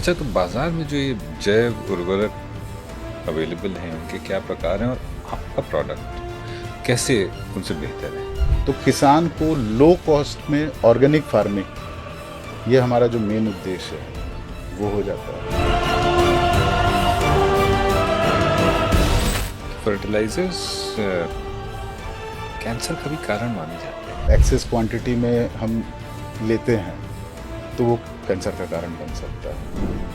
अच्छा, तो बाजार में जो ये जैव उर्वरक अवेलेबल हैं, उनके क्या प्रकार हैं और आपका प्रोडक्ट कैसे उनसे बेहतर है? तो किसान को लो कॉस्ट में ऑर्गेनिक फार्मिंग, ये हमारा जो मेन उद्देश्य है वो हो जाता है। फर्टिलाइजर्स कैंसर का भी कारण माने जाते हैं। एक्सेस क्वांटिटी में हम लेते हैं तो वो कैंसर का कारण बन सकता है।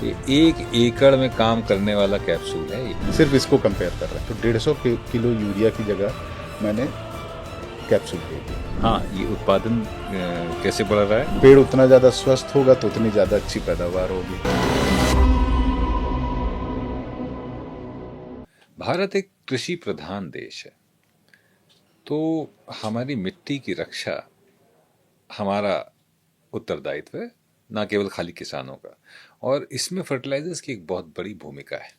ये 1 एकड़ में काम करने वाला कैप्सूल है ये। सिर्फ इसको कंपेयर कर रहे हैं तो 150 किलो यूरिया की जगह मैंने कैप्सूल दे दी। हाँ, ये उत्पादन कैसे बढ़ रहा है? पेड़ उतना ज़्यादा स्वस्थ होगा तो उतनी ज़्यादा अच्छी पैदावार होगी। भारत एक कृषि प्रधान देश है, तो हमारी मिट्टी की रक्षा हमारा उत्तरदायित्व है, ना केवल खाली किसानों का। और इसमें फर्टिलाइजर्स की एक बहुत बड़ी भूमिका है।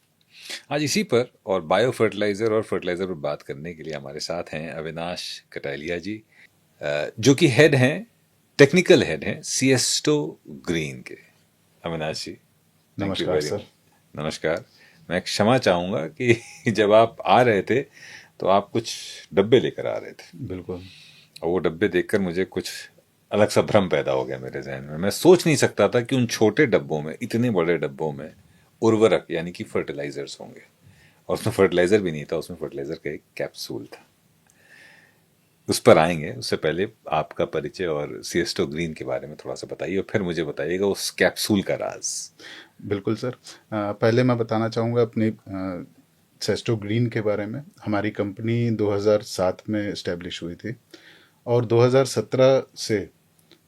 आज इसी पर और बायो फर्टिलाइजर और फर्टिलाइजर पर बात करने के लिए हमारे साथ हैं अविनाश कटालिया जी, जो कि हेड हैं, टेक्निकल हेड हैं सीएस्टो ग्रीन के। अविनाश जी, थैंक यू नमस्कार वेरी सर। मच। नमस्कार। मैं क्षमा चाहूँगा कि जब आप आ रहे थे तो आप कुछ डब्बे लेकर आ रहे थे, बिल्कुल। और वो डब्बे देखकर मुझे कुछ अलग सा भ्रम पैदा हो गया मेरे जहन में। मैं सोच नहीं सकता था कि उन छोटे डब्बों में, इतने बड़े डब्बों में उर्वरक यानी कि फर्टिलाइजर्स होंगे। और उसमें फर्टिलाइजर भी नहीं था, उसमें फर्टिलाइजर का एक कैप्सूल था। उस पर आएंगे, उससे पहले आपका परिचय और सीएस्टो ग्रीन के बारे में थोड़ा सा बताइए, और फिर मुझे बताइएगा उस कैप्सूल का राज। बिल्कुल सर। पहले मैं बताना चाहूँगा अपनी सेस्टो ग्रीन के बारे में। हमारी कंपनी 2007 में इस्टेब्लिश हुई थी और 2017 से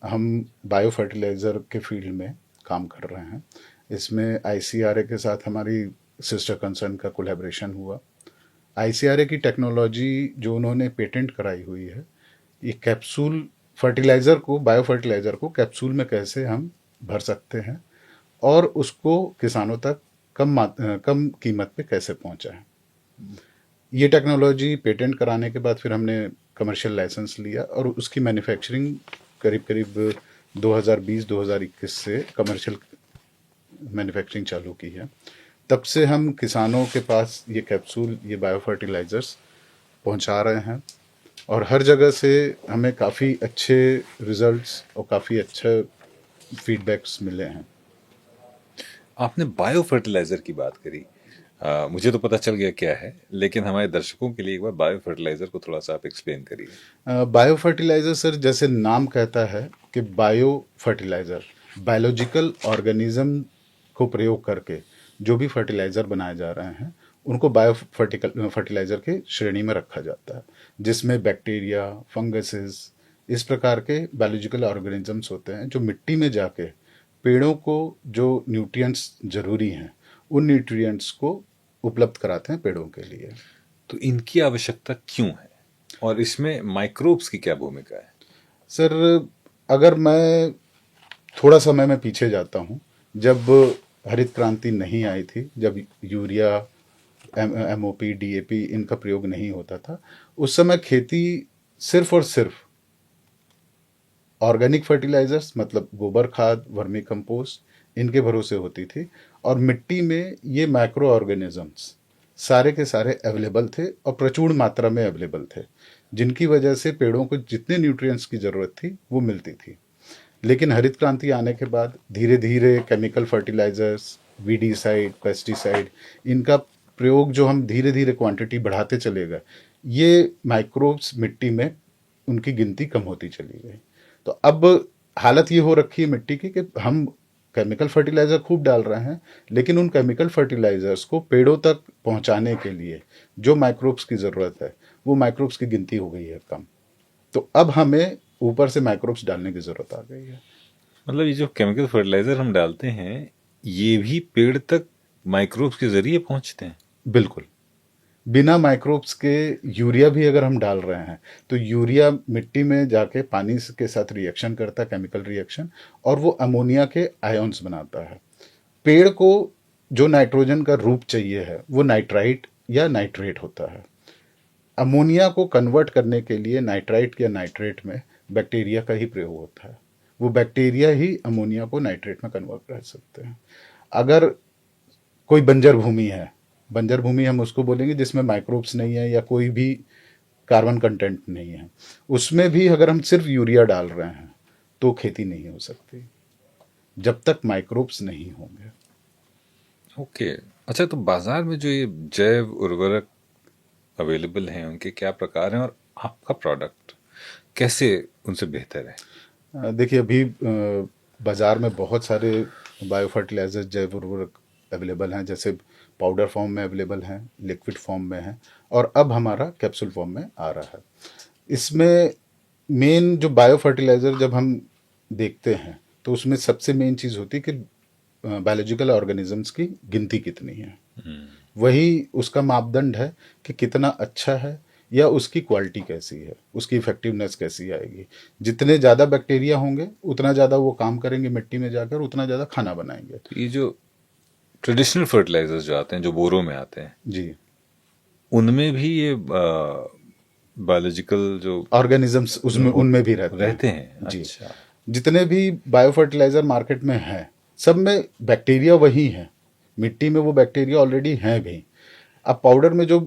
हम बायो फर्टिलाइज़र के फील्ड में काम कर रहे हैं। इसमें आईसीआरए के साथ हमारी सिस्टर कंसर्न का कोलैबोरेशन हुआ। आईसीआरए की टेक्नोलॉजी जो उन्होंने पेटेंट कराई हुई है, ये कैप्सूल फर्टिलाइज़र को, बायो फर्टिलाइज़र को कैप्सूल में कैसे हम भर सकते हैं और उसको किसानों तक कम कीमत पे कैसे पहुंचाएं। ये टेक्नोलॉजी पेटेंट कराने के बाद फिर हमने कमर्शियल लाइसेंस लिया और उसकी मैन्युफैक्चरिंग करीब करीब 2020-2021 से कमर्शियल मैन्युफैक्चरिंग चालू की है। तब से हम किसानों के पास ये कैप्सूल, ये बायो फर्टिलाइज़र्स पहुंचा रहे हैं और हर जगह से हमें काफ़ी अच्छे रिजल्ट्स और काफ़ी अच्छे फीडबैक्स मिले हैं। आपने बायो फर्टिलाइजर की बात करी। मुझे तो पता चल गया क्या है, लेकिन हमारे दर्शकों के लिए एक बार बायो फर्टिलाइजर को थोड़ा सा आप एक्सप्लेन करिए। बायो फर्टिलाइज़र सर, जैसे नाम कहता है कि बायो फर्टिलाइज़र, बायोलॉजिकल ऑर्गेनिज्म को प्रयोग करके जो भी फर्टिलाइज़र बनाए जा रहे हैं उनको बायो फर्टिलाइज़र के श्रेणी में रखा जाता है, जिसमें बैक्टीरिया, फंगसेस, इस प्रकार के बायोलॉजिकल ऑर्गेनिजम्स होते हैं जो मिट्टी में जाके पेड़ों को जो न्यूट्रिएंट्स ज़रूरी हैं उन न्यूट्रिएंट्स को उपलब्ध कराते हैं पेड़ों के लिए। तो इनकी आवश्यकता क्यों है, और इसमें माइक्रोब्स की क्या भूमिका है? सर, अगर मैं थोड़ा समय में पीछे जाता हूँ, जब हरित क्रांति नहीं आई थी, जब यूरिया, एमओपी, डीएपी इनका प्रयोग नहीं होता था, उस समय खेती सिर्फ और सिर्फ ऑर्गेनिक फर्टिलाइजर्स मतलब गोबर खाद, वर्मी कंपोस्ट, इनके भरोसे होती थी और मिट्टी में ये माइक्रो ऑर्गेनिजम्स सारे के सारे अवेलेबल थे और प्रचुर मात्रा में अवेलेबल थे, जिनकी वजह से पेड़ों को जितने न्यूट्रिएंट्स की ज़रूरत थी वो मिलती थी। लेकिन हरित क्रांति आने के बाद धीरे धीरे केमिकल फर्टिलाइजर्स, वीडीसाइड, पेस्टिसाइड, इनका प्रयोग जो हम धीरे धीरे क्वांटिटी बढ़ाते चले गए, ये माइक्रोब्स मिट्टी में उनकी गिनती कम होती चली गई। तो अब हालत ये हो रखी है मिट्टी की कि हम केमिकल फर्टिलाइज़र खूब डाल रहे हैं, लेकिन उन केमिकल फर्टिलाइज़र्स को पेड़ों तक पहुंचाने के लिए जो माइक्रोब्स की ज़रूरत है वो माइक्रोब्स की गिनती हो गई है कम। तो अब हमें ऊपर से माइक्रोब्स डालने की ज़रूरत आ गई है। मतलब ये जो केमिकल फर्टिलाइजर हम डालते हैं, ये भी पेड़ तक माइक्रोब्स के जरिए पहुंचते हैं? बिल्कुल। बिना माइक्रोब्स के यूरिया भी अगर हम डाल रहे हैं तो यूरिया मिट्टी में जाके पानी के साथ रिएक्शन करता है, केमिकल रिएक्शन, और वो अमोनिया के आयन्स बनाता है। पेड़ को जो नाइट्रोजन का रूप चाहिए है वो नाइट्राइट या नाइट्रेट होता है। अमोनिया को कन्वर्ट करने के लिए नाइट्राइट या नाइट्रेट में बैक्टीरिया का ही प्रयोग होता है। वो बैक्टीरिया ही अमोनिया को नाइट्रेट में कन्वर्ट कर सकते हैं। अगर कोई बंजर भूमि है, बंजर भूमि हम उसको बोलेंगे जिसमें माइक्रोब्स नहीं है या कोई भी कार्बन कंटेंट नहीं है, उसमें भी अगर हम सिर्फ यूरिया डाल रहे हैं तो खेती नहीं हो सकती जब तक माइक्रोब्स नहीं होंगे। ओके। अच्छा, तो बाजार में जो ये जैव उर्वरक अवेलेबल हैं उनके क्या प्रकार हैं, और आपका प्रोडक्ट कैसे उनसे बेहतर है? देखिए अभी बाजार में बहुत सारे बायो फर्टिलाइजर जैव उर्वरक अवेलेबल हैं, जैसे पाउडर फॉर्म में अवेलेबल हैं, लिक्विड फॉर्म में हैं, और अब हमारा कैप्सूल फॉर्म में आ रहा है। इसमें मेन जो बायो फर्टिलाइजर जब हम देखते हैं तो उसमें सबसे मेन चीज़ होती है कि बायोलॉजिकल ऑर्गेनिजम्स की गिनती कितनी है, वही उसका मापदंड है कि कितना अच्छा है या उसकी क्वालिटी कैसी है, उसकी इफेक्टिवनेस कैसी आएगी। जितने ज़्यादा बैक्टीरिया होंगे उतना ज़्यादा वो काम करेंगे मिट्टी में जाकर, उतना ज़्यादा खाना बनाएंगे। तो ये जो ट्रेडिशनल फर्टिलाइजर्स जो आते हैं, जो बोरों में आते हैं, जी, उनमें भी ये बायोलॉजिकल जो ऑर्गेनिजम्स उसमें उनमें भी रहते रहते हैं। हैं? जी, अच्छा। जितने भी बायो फर्टिलाइजर मार्केट में हैं सब में बैक्टीरिया वही है, मिट्टी में वो बैक्टीरिया ऑलरेडी हैं भी। अब पाउडर में जो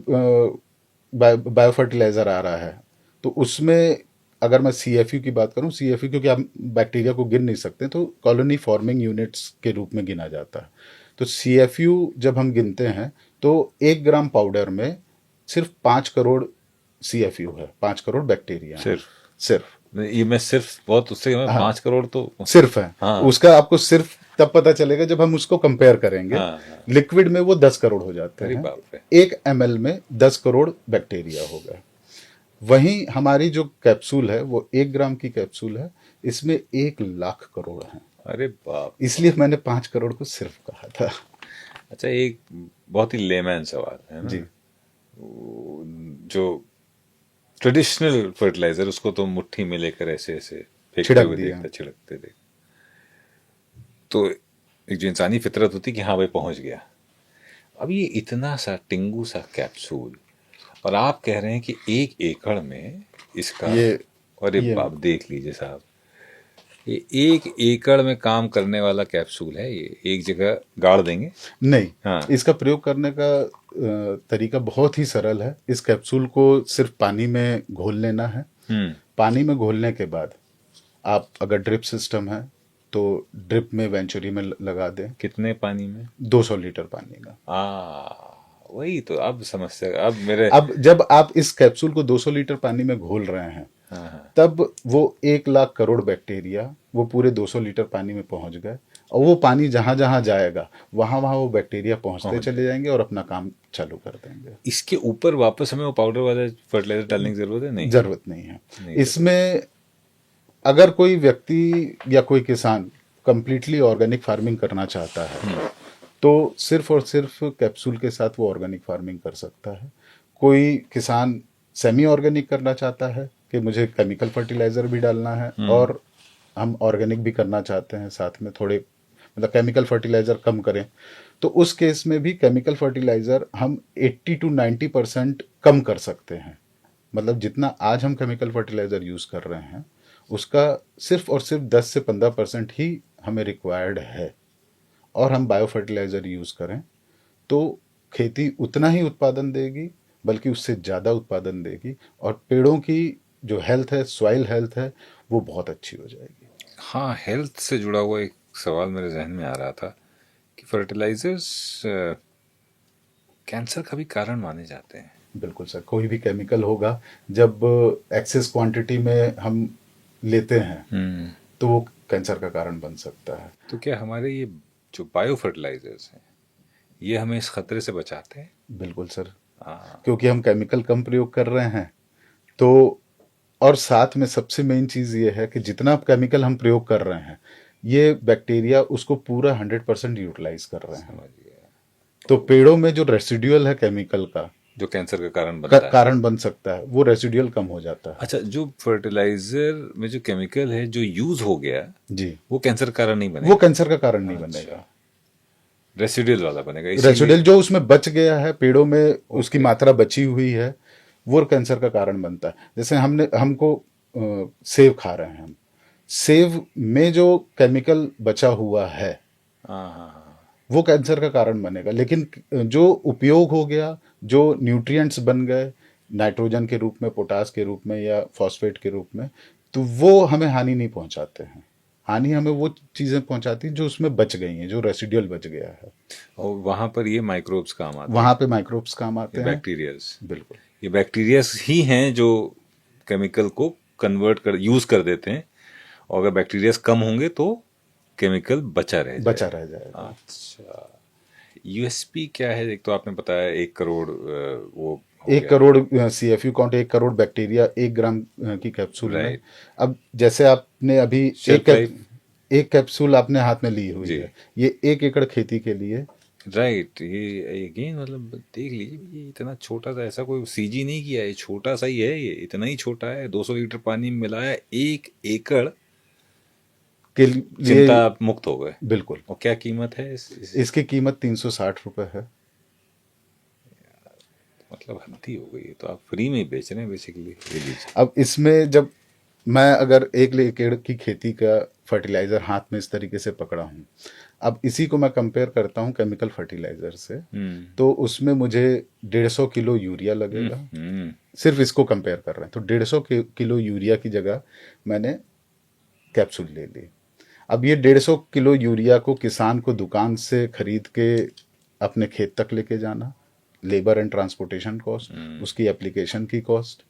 बायो फर्टिलाइजर आ रहा है तो उसमें अगर मैं सीएफयू की बात करूं, सीएफयू क्योंकि आप बैक्टीरिया को गिन नहीं सकते तो कॉलोनी फॉर्मिंग यूनिट्स के रूप में गिना जाता है। तो सीएफयू जब हम गिनते हैं तो 1 ग्राम पाउडर में सिर्फ 5 करोड़ सीएफयू है, 5 करोड़ बैक्टीरिया हैं सिर्फ? सिर्फ। ये मैं सिर्फ बहुत उससे मैं हाँ, 5 करोड़ तो। सिर्फ है। हाँ। उसका आपको सिर्फ तब पता चलेगा जब हम उसको कंपेयर करेंगे। हाँ, हाँ। लिक्विड में वो 10 करोड़ हो जाते अरे हैं, बाप रे। 1 ml में 10 करोड़ बैक्टीरिया हो गए। वहीं हमारी जो कैप्सूल है वो 1 ग्राम की कैप्सूल है, इसमें 1 लाख करोड़ है। अरे बाप। इसलिए मैंने 5 करोड़ को सिर्फ कहा था। अच्छा, एक बहुत ही लेमैन सवाल है ना। जी, जो ट्रेडिशनल फर्टिलाइजर, उसको तो मुट्ठी में लेकर ऐसे ऐसे फेंकते छिड़क हुए दिया। देखता, छिड़कते देख, तो एक जो इंसानी फितरत होती कि हाँ भाई पहुंच गया। अब ये इतना सा टिंगू सा कैप्सूल, और आप कह रहे हैं कि 1 एकड़ में इसका। ये अरे ये बाप, देख लीजिए साहब, ये 1 एकड़ में काम करने वाला कैप्सूल है। ये एक जगह गाड़ देंगे। नहीं, हाँ। इसका प्रयोग करने का तरीका बहुत ही सरल है। इस कैप्सूल को सिर्फ पानी में घोल लेना है। पानी में घोलने के बाद आप अगर ड्रिप सिस्टम है तो ड्रिप में वेंचुरी में लगा दें। कितने पानी में? 200 लीटर पानी में। वही तो अब समस्या, अब मेरे। अब जब आप इस कैप्सूल को 200 लीटर पानी में घोल रहे हैं, हाँ। तब वो 1 लाख करोड़ बैक्टीरिया वो पूरे 200 लीटर पानी में पहुंच गए, और वो पानी जहां जहां जाएगा वहां वहां वो बैक्टीरिया पहुंचते चले जाएंगे और अपना काम चालू कर देंगे। इसके ऊपर वापस हमें वो पाउडर वाला फर्टिलाइजर डालने की जरूरत है? नहीं, जरूरत नहीं है। नहीं। इसमें अगर कोई व्यक्ति या कोई किसान कंप्लीटली ऑर्गेनिक फार्मिंग करना चाहता है तो सिर्फ और सिर्फ कैप्सूल के साथ वो ऑर्गेनिक फार्मिंग कर सकता है। कोई किसान सेमी ऑर्गेनिक करना चाहता है कि मुझे केमिकल फर्टिलाइजर भी डालना है और हम ऑर्गेनिक भी करना चाहते हैं साथ में, थोड़े मतलब केमिकल फर्टिलाइजर कम करें, तो उस केस में भी केमिकल फर्टिलाइजर हम 80 to 90% कम कर सकते हैं। मतलब जितना आज हम केमिकल फर्टिलाइजर यूज कर रहे हैं उसका सिर्फ और सिर्फ 10 से 15% ही हमें रिक्वायर्ड है, और हम बायो फर्टिलाइजर यूज करें तो खेती उतना ही उत्पादन देगी, बल्कि उससे ज़्यादा उत्पादन देगी, और पेड़ों की जो हेल्थ है, सॉइल हेल्थ है, वो बहुत अच्छी हो जाएगी। हाँ, हेल्थ से जुड़ा हुआ एक सवाल मेरे जहन में आ रहा था कि फर्टिलाइजर्स कैंसर का भी कारण माने जाते हैं। बिल्कुल सर, कोई भी केमिकल होगा जब एक्सेस क्वांटिटी में हम लेते हैं तो वो कैंसर का कारण बन सकता है। तो क्या हमारे ये जो बायो फर्टिलाइजर्स हैं ये हमें इस खतरे से बचाते हैं? बिल्कुल सर, हाँ। क्योंकि हम केमिकल कम प्रयोग कर रहे हैं तो, और साथ में सबसे मेन चीज़ ये है कि जितना केमिकल हम प्रयोग कर रहे हैं ये बैक्टीरिया उसको पूरा 100% यूटिलाइज कर रहे हैं। समझ गया। तो पेड़ों में जो रेसिडुअल है केमिकल का जो कैंसर का कारण बनता है। कारण बन सकता है, वो रेसिडुअल कम हो जाता है। अच्छा, जो फर्टिलाइजर में जो केमिकल है जो यूज हो गया, जी, वो कैंसर का कारण नहीं बनेगा? वो कैंसर का कारण नहीं बनेगा, रेसिडुअल वाला बनेगा। रेसिडुअल जो उसमें बच गया है पेड़ों में, उसकी मात्रा बची हुई है, वो कैंसर का कारण बनता है। जैसे हमको सेब खा रहे हैं हम, सेब में जो केमिकल बचा हुआ है हाँ हाँ हाँ, वो कैंसर का कारण बनेगा। लेकिन जो उपयोग हो गया, जो न्यूट्रिएंट्स बन गए नाइट्रोजन के रूप में, पोटास के रूप में या फॉस्फेट के रूप में, तो वो हमें हानि नहीं पहुंचाते हैं। हानि हमें वो चीजें पहुंचाती हैं जो उसमें बच गई हैं, जो रेसिडुअल बच गया है। और वहां पर ये माइक्रोब्स काम आते वहां हैं, पे माइक्रोब्स काम ये आते हैं। बैक्टीरियाज। बिल्कुल। ये बैक्टीरियाज ही हैं जो केमिकल को कन्वर्ट कर यूज कर देते हैं, और अगर बैक्टीरियाज कम होंगे तो केमिकल बचा रह बचा जाएगा। रह जाएगा। अच्छा, यूएसपी क्या है? एक तो आपने बताया 1 करोड़ वो हो 1 करोड़ गया। CFU काउंट, 1 करोड़ बैक्टीरिया 1 ग्राम की कैप्सूल में। राइट। अब जैसे आपने अभी शेल्फ लाइफ। एक कैप्सूल आपने हाथ में ली हुई जी। है, ये 1 एकड़ खेती के लिए। राइट। ये अगेन मतलब देख लीजिए, ये इतना छोटा सा, ऐसा कोई सीजी नहीं किया, ये छोटा सा ही है, ये इतना ही छोटा है, 200 लीटर पानी में मिलाया, 1 एकड़, के लिए। चिंता आप मुक्त हो गए। बिल्कुल। और क्या कीमत है इसकी कीमत 360 रुपये है। मतलब हद्दी हो गई, तो आप फ्री में ही बेच रहे हैं बेसिकली। ये लीजिए। अब इसमें जब मैं अगर 1 एकड़ की खेती का फर्टिलाइज़र हाथ में इस तरीके से पकड़ा हूँ, अब इसी को मैं कंपेयर करता हूँ केमिकल फर्टिलाइज़र से, तो उसमें मुझे 150 किलो यूरिया लगेगा। सिर्फ इसको कंपेयर कर रहे हैं तो 150 किलो यूरिया की जगह मैंने कैप्सूल ले ली। अब ये 150 किलो यूरिया को किसान को दुकान से खरीद के अपने खेत तक लेके जाना, लेबर एंड ट्रांसपोर्टेशन कॉस्ट, उसकी एप्लीकेशन की कॉस्ट,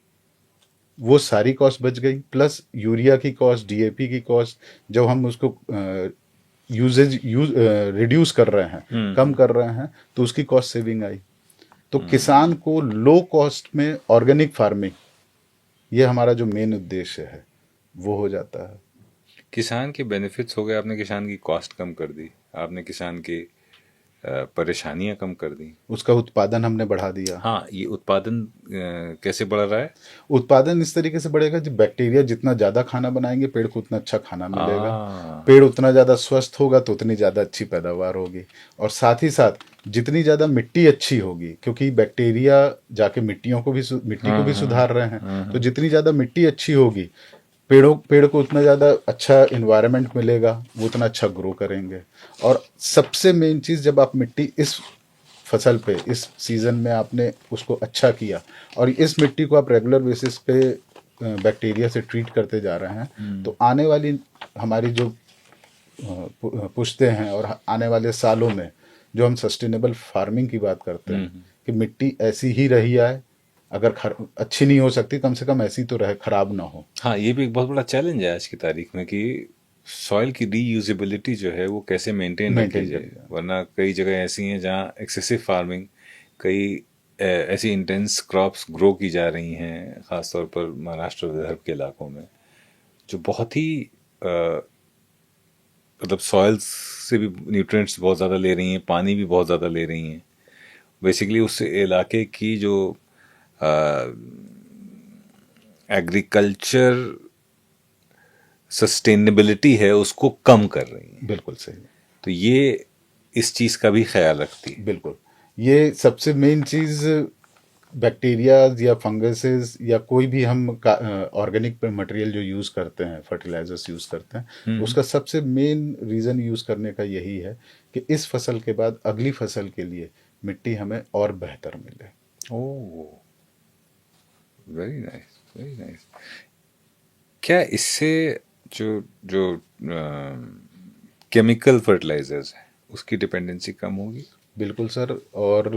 वो सारी कॉस्ट बच गई, प्लस यूरिया की कॉस्ट, DAP की कॉस्ट। जब हम उसको यूज रिड्यूस कर रहे हैं, कम कर रहे हैं, तो उसकी कॉस्ट सेविंग आई। तो किसान को लो कॉस्ट में ऑर्गेनिक फार्मिंग, ये हमारा जो मेन उद्देश्य है, वो हो जाता है। किसान के बेनिफिट्स हो गए, आपने किसान की कॉस्ट कम कर दी, आपने किसान की परेशानियां कम कर दी। उसका उत्पादन हमने बढ़ा दिया। हाँ, ये उत्पादन कैसे बढ़ रहा है? उत्पादन इस तरीके से बढ़ेगा, जब बैक्टीरिया जितना ज़्यादा खाना बनाएंगे, पेड़ को उतना अच्छा खाना मिलेगा। आ, पेड़ उतना ज़्यादा स्वस्थ होगा तो उतनी ज़्यादा अच्छी पैदावार होगी। और साथ ही साथ जितनी ज़्यादा मिट्टी अच्छी होगी, क्योंकि बैक्टीरिया जाके मिट्टी को भी सुधार रहे हैं, तो जितनी ज़्यादा मिट्टी अच्छी होगी, पेड़ को उतना ज़्यादा अच्छा इन्वायरमेंट मिलेगा, वो उतना अच्छा ग्रो करेंगे। और सबसे मेन चीज़, जब आप मिट्टी इस फसल पे इस सीज़न में आपने उसको अच्छा किया, और इस मिट्टी को आप रेगुलर बेसिस पे बैक्टीरिया से ट्रीट करते जा रहे हैं, तो आने वाली हमारी जो पुश्ते हैं और आने वाले सालों में जो हम सस्टेनेबल फार्मिंग की बात करते हैं, कि मिट्टी ऐसी ही रही आए, अगर अच्छी नहीं हो सकती, कम से कम ऐसी तो रहे, खराब ना हो। हाँ, ये भी एक बहुत बड़ा चैलेंज है आज की तारीख में कि सॉइल की रीयूजेबिलिटी जो है वो कैसे मेंटेन रखी मेंटेन जाए। करिए। वरना कई जगह ऐसी हैं जहाँ एक्सेसिव फार्मिंग, कई ऐसी इंटेंस क्रॉप्स ग्रो की जा रही हैं, ख़ासतौर पर महाराष्ट्र और विदर्भ के इलाकों में, जो बहुत ही मतलब सॉइल्स से भी न्यूट्रिएंट्स बहुत ज़्यादा ले रही हैं, पानी भी बहुत ज़्यादा ले रही हैं। बेसिकली उस इलाके की जो एग्रीकल्चर सस्टेनेबिलिटी है उसको कम कर रही हैं। बिल्कुल सही। तो ये इस चीज़ का भी ख्याल रखती है। बिल्कुल। ये सबसे मेन चीज़, बैक्टीरिया या फंगसेस या कोई भी हम ऑर्गेनिक मटेरियल जो यूज़ करते हैं, फर्टिलाइजर्स यूज़ करते हैं, उसका सबसे मेन रीज़न यूज़ करने का यही है कि इस फसल के बाद अगली फसल के लिए मिट्टी हमें और बेहतर मिले। ओह, वेरी नाइस, वेरी नाइस। क्या इससे जो जो केमिकल फर्टिलाइजर्स है उसकी डिपेंडेंसी कम होगी? बिल्कुल सर। और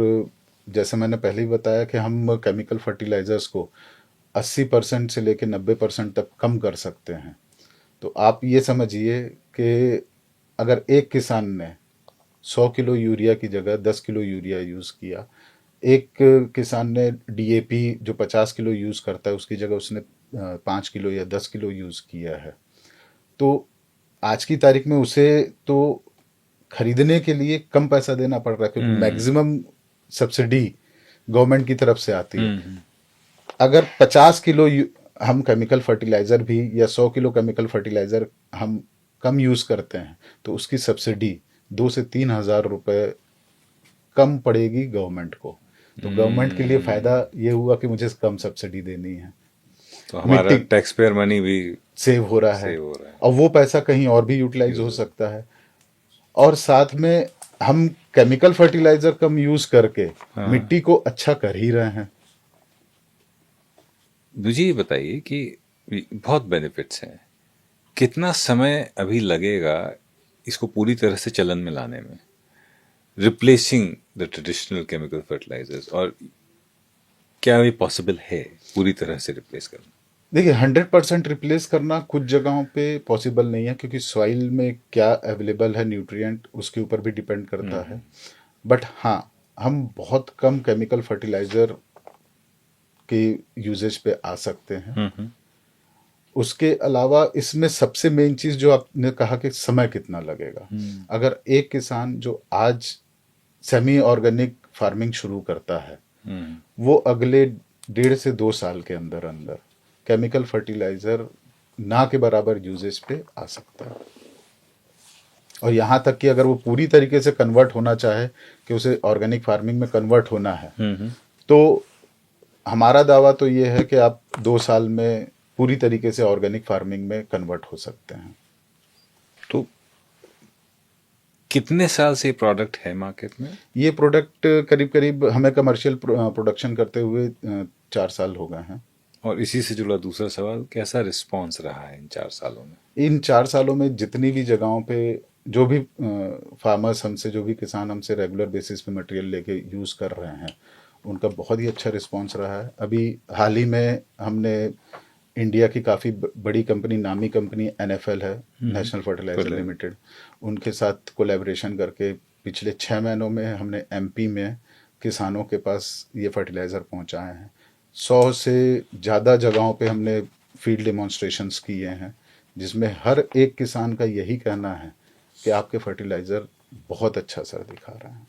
जैसे मैंने पहले ही बताया कि हम केमिकल फर्टिलाइजर्स को 80% से लेकर 90% तक कम कर सकते हैं। तो आप ये समझिए कि अगर एक किसान ने 100 किलो यूरिया की जगह 10 किलो यूरिया यूज़ किया, एक किसान ने DAP जो 50 किलो यूज़ करता है उसकी जगह उसने 5 किलो या 10 किलो यूज़ किया है, तो आज की तारीख में उसे तो खरीदने के लिए कम पैसा देना पड़ रहा है, क्योंकि मैक्सिमम सब्सिडी गवर्नमेंट की तरफ से आती है। अगर 50 किलो हम केमिकल फर्टिलाइज़र भी या 100 किलो केमिकल फर्टिलाइज़र हम कम यूज़ करते हैं, तो उसकी सब्सिडी 2 से 3 हज़ार रुपये कम पड़ेगी गवर्नमेंट को। तो गवर्नमेंट के लिए फ़ायदा ये हुआ कि मुझे कम सब्सिडी देनी है, तो हमारा मिट्टी टैक्स पेयर मनी भी सेव हो रहा है, सेव हो रहा है। और वो पैसा कहीं और भी यूटिलाइज हो सकता है। और साथ में हम केमिकल फर्टिलाइजर कम यूज करके हाँ। मिट्टी को अच्छा कर ही रहे हैं। मुझे ये बताइए कि बहुत बेनिफिट्स हैं, कितना समय अभी लगेगा इसको पूरी तरह से चलन में लाने में, replacing the traditional chemical fertilisers, और क्या ये पॉसिबल है पूरी तरह से रिप्लेस करना? देखिए 100% रिप्लेस करना कुछ जगहों पे पॉसिबल नहीं है, क्योंकि सॉइल में क्या अवेलेबल है न्यूट्रिएंट उसके ऊपर भी डिपेंड करता है। बट हाँ, हम बहुत कम केमिकल फर्टिलाइजर के यूजेज पे आ सकते हैं। उसके अलावा इसमें सबसे मेन चीज जो आपने कहा कि समय कितना लगेगा। अगर एक किसान जो आज सेमी ऑर्गेनिक फार्मिंग शुरू करता है, वो अगले 1.5 से 2 साल के अंदर अंदर केमिकल फर्टिलाइजर ना के बराबर यूजेज पे आ सकता है। और यहाँ तक कि अगर वो पूरी तरीके से कन्वर्ट होना चाहे कि उसे ऑर्गेनिक फार्मिंग में कन्वर्ट होना है, तो हमारा दावा तो ये है कि आप 2 साल में पूरी तरीके से ऑर्गेनिक फार्मिंग में कन्वर्ट हो सकते हैं। तो कितने साल से प्रोडक्ट है मार्केट में? ये प्रोडक्ट करीब करीब हमें कमर्शियल प्रोडक्शन करते हुए 4 साल हो गए हैं। और इसी से जुड़ा दूसरा सवाल, कैसा रिस्पांस रहा है इन 4 सालों में? इन 4 सालों में जितनी भी जगहों पे जो भी फार्मर्स हमसे, जो भी किसान हमसे रेगुलर बेसिस पे मटेरियल लेके यूज़ कर रहे हैं, उनका बहुत ही अच्छा रिस्पांस रहा है। अभी हाल ही में हमने इंडिया की काफ़ी बड़ी कंपनी, नामी कंपनी NFL है, नेशनल फर्टिलाइजर लिमिटेड, उनके साथ कोलैबोरेशन करके पिछले 6 महीनों में हमने MP में किसानों के पास ये फर्टिलाइज़र पहुंचाए हैं। 100 से ज़्यादा जगहों पे हमने फील्ड डेमोन्स्ट्रेशंस किए हैं, जिसमें हर एक किसान का यही कहना है कि आपके फर्टिलाइज़र बहुत अच्छा असर दिखा रहे हैं।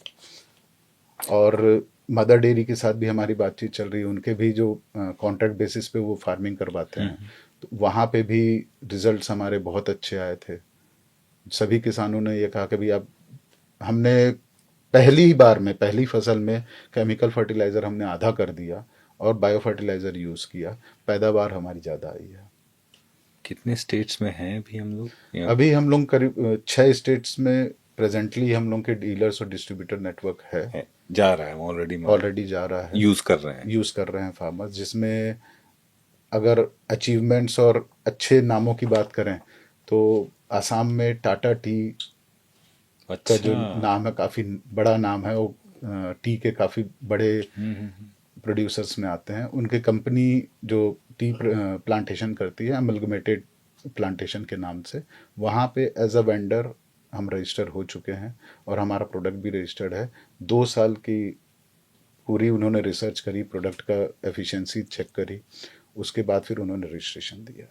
और मदर डेयरी के साथ भी हमारी बातचीत चल रही है, उनके भी जो कॉन्ट्रैक्ट बेसिस पे वो फार्मिंग करवाते हैं, तो वहाँ पे भी रिजल्ट्स हमारे बहुत अच्छे आए थे। सभी किसानों ने ये कहा कि भाई आप, हमने पहली बार में, पहली फसल में केमिकल फर्टिलाइज़र हमने आधा कर दिया और बायो फर्टिलाइज़र यूज़ किया, पैदावार हमारी ज़्यादा आई है। कितने स्टेट्स में हैं अभी हम लोग अभी हम लोग करीब 6 स्टेट्स में प्रेजेंटली हम लोग के डीलर्स और डिस्ट्रीब्यूटर नेटवर्क है। जा रहा है ऑलरेडी? ऑलरेडी जा रहा है, यूज कर रहे हैं? यूज़ कर रहे हैं फार्मर्स। जिसमें अगर अचीवमेंट्स और अच्छे नामों की बात करें तो आसाम में टाटा टी का जो नाम है, काफ़ी बड़ा नाम है, वो टी के काफ़ी बड़े प्रोड्यूसर्स में आते हैं। उनके कंपनी जो टी प्लांटेशन करती है, अमलगमेटेड प्लांटेशन के नाम से, वहाँ पे एज अ वेंडर हम रजिस्टर हो चुके हैं और हमारा प्रोडक्ट भी रजिस्टर्ड है। 2 साल की पूरी उन्होंने रिसर्च करी, प्रोडक्ट का एफिशिएंसी चेक करी, उसके बाद फिर उन्होंने रजिस्ट्रेशन दिया।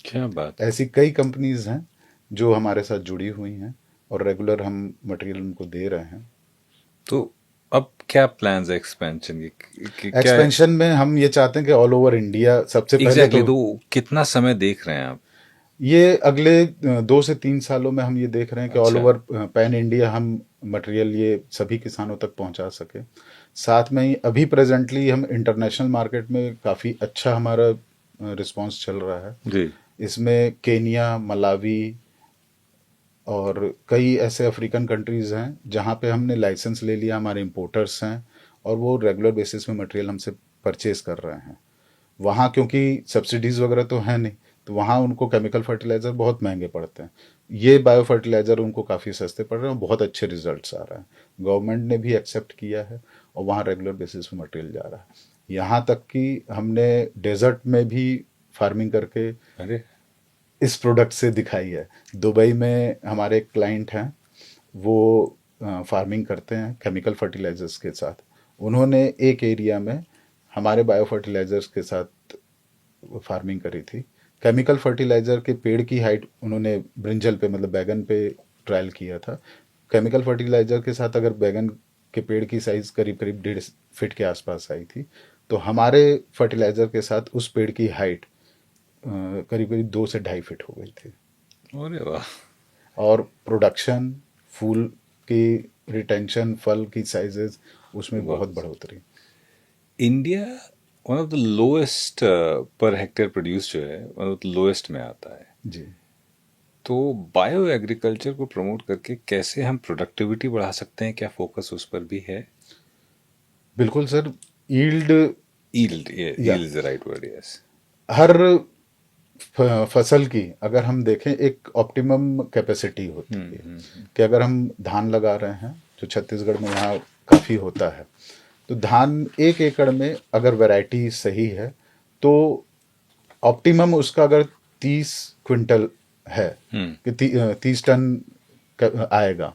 क्या बात है। ऐसी कई कंपनीज हैं जो हमारे साथ जुड़ी हुई हैं और रेगुलर हम मटेरियल उनको दे रहे हैं। तो अब क्या प्लान्स है एक्सपेंशन के? एक्सपेंशन में हम ये चाहते हैं कि ऑल ओवर इंडिया, सबसे पहले तो कितना समय देख रहे हैं आप? ये अगले 2 से 3 सालों में हम ये देख रहे हैं कि ऑल अच्छा। ओवर पैन इंडिया हम मटेरियल ये सभी किसानों तक पहुंचा सके। साथ में ही अभी प्रेजेंटली हम इंटरनेशनल मार्केट में काफ़ी अच्छा हमारा रिस्पांस चल रहा है जी। इसमें केनिया, मलावी और कई ऐसे अफ्रीकन कंट्रीज़ हैं जहाँ पे हमने लाइसेंस ले लिया, हमारे इंपोर्टर्स हैं और वो रेगुलर बेसिस में मटेरियल हमसे परचेज कर रहे हैं। वहाँ क्योंकि सब्सिडीज़ वगैरह तो है नहीं, तो वहाँ उनको केमिकल फर्टिलाइज़र बहुत महंगे पड़ते हैं। ये बायो फर्टिलाइज़र उनको काफ़ी सस्ते पड़ रहे हैं और बहुत अच्छे रिजल्ट्स आ रहे हैं। गवर्नमेंट ने भी एक्सेप्ट किया है और वहाँ रेगुलर बेसिस पे मटेरियल जा रहा है। यहाँ तक कि हमने डेजर्ट में भी फार्मिंग करके अरे इस प्रोडक्ट से दिखाई है। दुबई में हमारे एक क्लाइंट हैं, वो फार्मिंग करते हैं केमिकल फर्टिलाइजर्स के साथ। उन्होंने एक एरिया में हमारे बायो फर्टिलाइजर्स के साथ फार्मिंग करी थी। केमिकल फर्टिलाइजर के पेड़ की हाइट उन्होंने ब्रिंजल पे, मतलब बैगन पे ट्रायल किया था। केमिकल फर्टिलाइजर के साथ अगर बैगन के पेड़ की साइज करीब करीब 1.5 फीट के आसपास आई थी, तो हमारे फर्टिलाइजर के साथ उस पेड़ की हाइट करीब करीब 2 से 2.5 फीट हो गई थी। अरे वाह। और प्रोडक्शन, फूल की रिटेंशन, फल की साइजेस, उसमें बहुत बढ़ोतरी। India one of the lowest per hectare produce जो है, वन ऑफ द लोएस्ट में आता है। जी। तो बायो एग्रीकल्चर को प्रमोट करके कैसे हम प्रोडक्टिविटी बढ़ा सकते हैं, क्या फोकस उस पर भी है? बिल्कुल सर। यील्ड यील्ड, ये या yield is the right word, yes. हर फसल की अगर हम देखें एक ऑप्टिमम कैपेसिटी होती है कि अगर हम धान लगा रहे हैं, जो छत्तीसगढ़ में यहाँ काफ़ी होता है, तो धान 1 एकड़ में अगर वैरायटी सही है तो ऑप्टिमम उसका अगर 30 क्विंटल है कि 30 टन आएगा,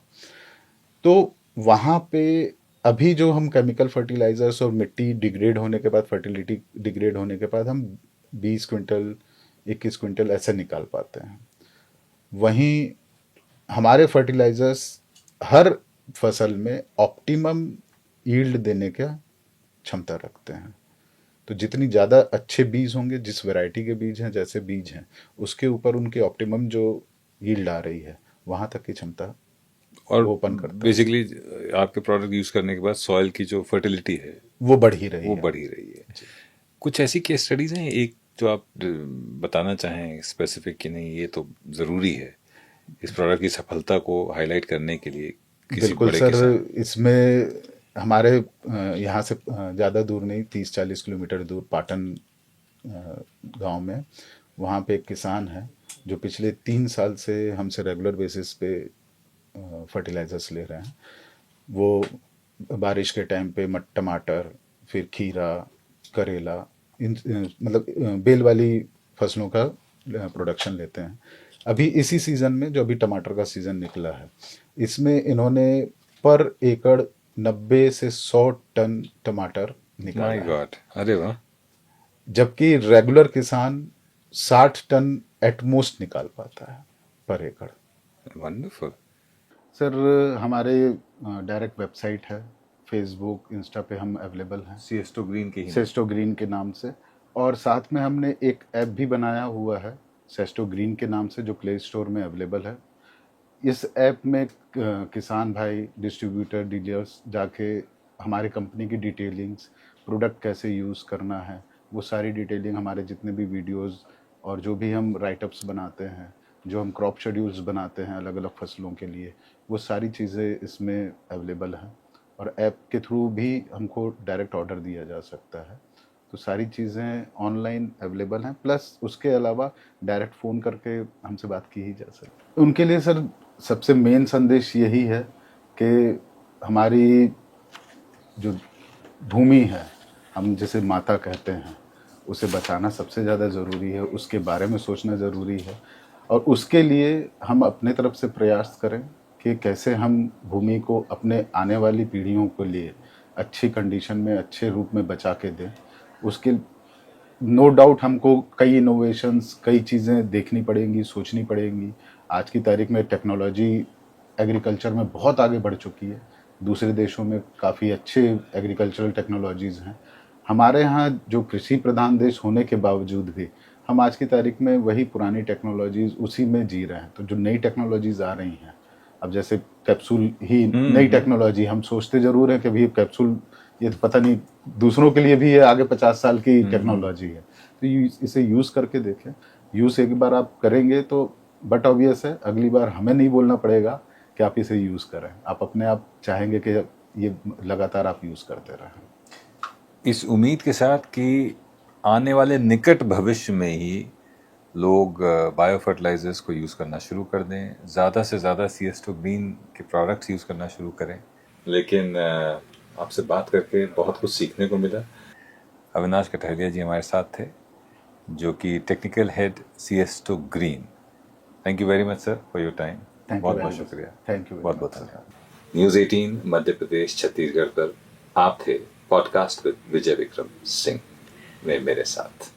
तो वहाँ पे अभी जो हम केमिकल फर्टिलाइजर्स और मिट्टी डिग्रेड होने के बाद, फर्टिलिटी डिग्रेड होने के बाद हम 20 क्विंटल 21 क्विंटल ऐसे निकाल पाते हैं। वहीं हमारे फर्टिलाइजर्स हर फसल में ऑप्टिमम यील्ड देने का क्षमता रखते हैं। तो जितनी ज़्यादा अच्छे बीज होंगे, जिस वैरायटी के बीज हैं, जैसे बीज हैं, उसके ऊपर उनके ऑप्टिमम जो यील्ड आ रही है वहाँ तक की क्षमता और ओपन करता है। बेसिकली आपके प्रोडक्ट यूज करने के बाद सॉइल की जो फर्टिलिटी है वो बढ़ ही रही वो है। बढ़ ही रही है। कुछ ऐसी केस स्टडीज हैं एक जो आप बताना चाहें स्पेसिफिक कि नहीं ये तो ज़रूरी है इस प्रोडक्ट की सफलता को हाईलाइट करने के लिए, किसी बिल्कुल बड़े सर। किसान? इसमें हमारे यहाँ से ज़्यादा दूर नहीं, 30-40 किलोमीटर दूर पाटन गांव में, वहाँ पे एक किसान है जो पिछले 3 साल से हमसे रेगुलर बेसिस पे फर्टिलाइजर्स ले रहे हैं। वो बारिश के टाइम पे टमाटर, फिर खीरा, करेला, इन मतलब बेल वाली फसलों का प्रोडक्शन लेते हैं। अभी इसी सीज़न में, जो अभी टमाटर का सीज़न निकला है, इसमें इन्होंने पर एकड़ 90 से 100 टन टमाटर निकाला माय है, गॉड, अरे वाह। जबकि रेगुलर किसान 60 टन एटमोस्ट निकाल पाता है पर एकड़। वंडरफुल। सर हमारे डायरेक्ट वेबसाइट है, फेसबुक इंस्टा पे हम अवेलेबल हैं, सीएस2 ग्रीन के ही सेस्टो ग्रीन के नाम से। और साथ में हमने एक ऐप भी बनाया हुआ है सेस्टो ग्रीन के नाम से, जो प्ले स्टोर में अवेलेबल है। इस ऐप में किसान भाई, डिस्ट्रीब्यूटर, डीलर्स जाके हमारे कंपनी की डिटेलिंग्स, प्रोडक्ट कैसे यूज़ करना है, वो सारी डिटेलिंग, हमारे जितने भी वीडियोस और जो भी हम राइटअप्स बनाते हैं, जो हम क्रॉप शेड्यूल्स बनाते हैं अलग अलग फसलों के लिए, वो सारी चीज़ें इसमें अवेलेबल हैं। और ऐप के थ्रू भी हमको डायरेक्ट ऑर्डर दिया जा सकता है। तो सारी चीज़ें ऑनलाइन अवेलेबल हैं, प्लस उसके अलावा डायरेक्ट फ़ोन करके हमसे बात की ही जा सकती है। उनके लिए सर सबसे मेन संदेश यही है कि हमारी जो भूमि है, हम जिसे माता कहते हैं, उसे बचाना सबसे ज़्यादा ज़रूरी है, उसके बारे में सोचना ज़रूरी है। और उसके लिए हम अपने तरफ से प्रयास करें कि कैसे हम भूमि को अपने आने वाली पीढ़ियों के लिए अच्छी कंडीशन में, अच्छे रूप में बचा के दें। उसके नो डाउट हमको कई इनोवेशंस, कई चीज़ें देखनी पड़ेंगी, सोचनी पड़ेंगी। आज की तारीख में टेक्नोलॉजी एग्रीकल्चर में बहुत आगे बढ़ चुकी है। दूसरे देशों में काफ़ी अच्छे एग्रीकल्चरल टेक्नोलॉजीज़ हैं। हमारे यहाँ जो कृषि प्रधान देश होने के बावजूद भी हम आज की तारीख में वही पुरानी टेक्नोलॉजीज़ उसी में जी रहे हैं। तो जो नई टेक्नोलॉजीज़ आ रही हैं, अब जैसे कैप्सूल ही नई टेक्नोलॉजी, हम सोचते ज़रूर हैं कि भाई कैप्सूल, ये तो पता नहीं दूसरों के लिए भी ये आगे 50 साल की टेक्नोलॉजी है। तो इसे यूज़ करके देखें। यूज़ एक बार आप करेंगे तो बट ऑब्वियस है, अगली बार हमें नहीं बोलना पड़ेगा कि आप इसे यूज़ करें। आप अपने आप चाहेंगे कि ये लगातार आप यूज़ करते रहें। इस उम्मीद के साथ कि आने वाले निकट भविष्य में ही लोग बायो फर्टिलाइजर्स को यूज़ करना शुरू कर दें, ज़्यादा से ज़्यादा सीएस2 ग्रीन के प्रोडक्ट्स यूज़ करना शुरू करें। लेकिन आपसे बात करके बहुत कुछ सीखने को मिला। अविनाश कठहरिया जी हमारे साथ थे, जो कि टेक्निकल हेड सीएस2 green. Thank you very much sir for your time. बहुत बहुत शुक्रिया। Thank you. बहुत बहुत धन्यवाद। न्यूज़ 18 मध्य प्रदेश छत्तीसगढ़ पर आप थे पॉडकास्ट विद विजय विक्रम सिंह में मेरे साथ।